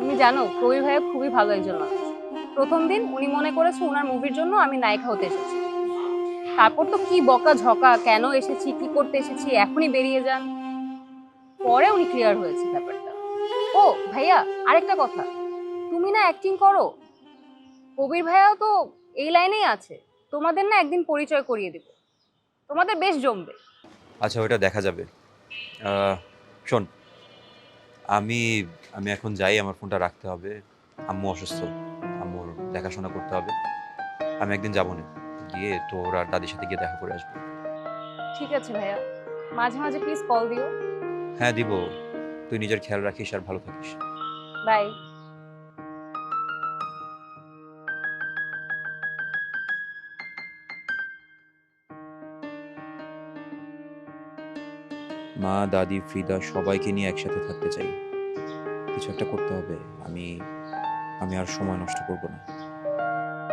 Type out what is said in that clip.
তুমি জানো কবির ভাইয়া খুবই ভালো একজন মানুষ। প্রথম দিন উনি মনে করেছে ওনার মুভির জন্য আমি নায়িকা হতে এসেছি। তারপর তো কি বকা ঝকা, কেন এসেছি, কি করতে এসেছি, এখনই বেরিয়ে যান। পরে উনি ক্লিয়ার হয়েছে ব্যাপারটা। ও ভাইয়া, আরেকটা কথা, তুমি না অ্যাক্টিং করো, কবির ভাইয়াও তো এই লাইনেই আছে। তোমাদের না একদিন পরিচয় করিয়ে দিব, তোমাদের বেশ জমবে। আচ্ছা, ওইটা দেখা যাবে। আহ, শোন, আমি আমি এখন যাই, আমার ফোনটা রাখতে হবে। আম্মু অসুস্থ, আম্মুর দেখাশোনা করতে হবে। আমি একদিন যাবো না, গিয়ে তোর আর দাদির সাথে গিয়ে দেখা করে আসবো। ঠিক আছে ভাইয়া, মাঝে মাঝে প্লিজ কল দিও। হ্যাঁ, দিব। তুই নিজের খেয়াল রাখিস আর ভালো থাকিস। বাই। মা, দাদি, ফ্রিদা সবাইকে নিয়ে একসাথে থাকতে চাই। কিছু একটা করতে হবে। আমি আমি আর সময় নষ্ট করব না।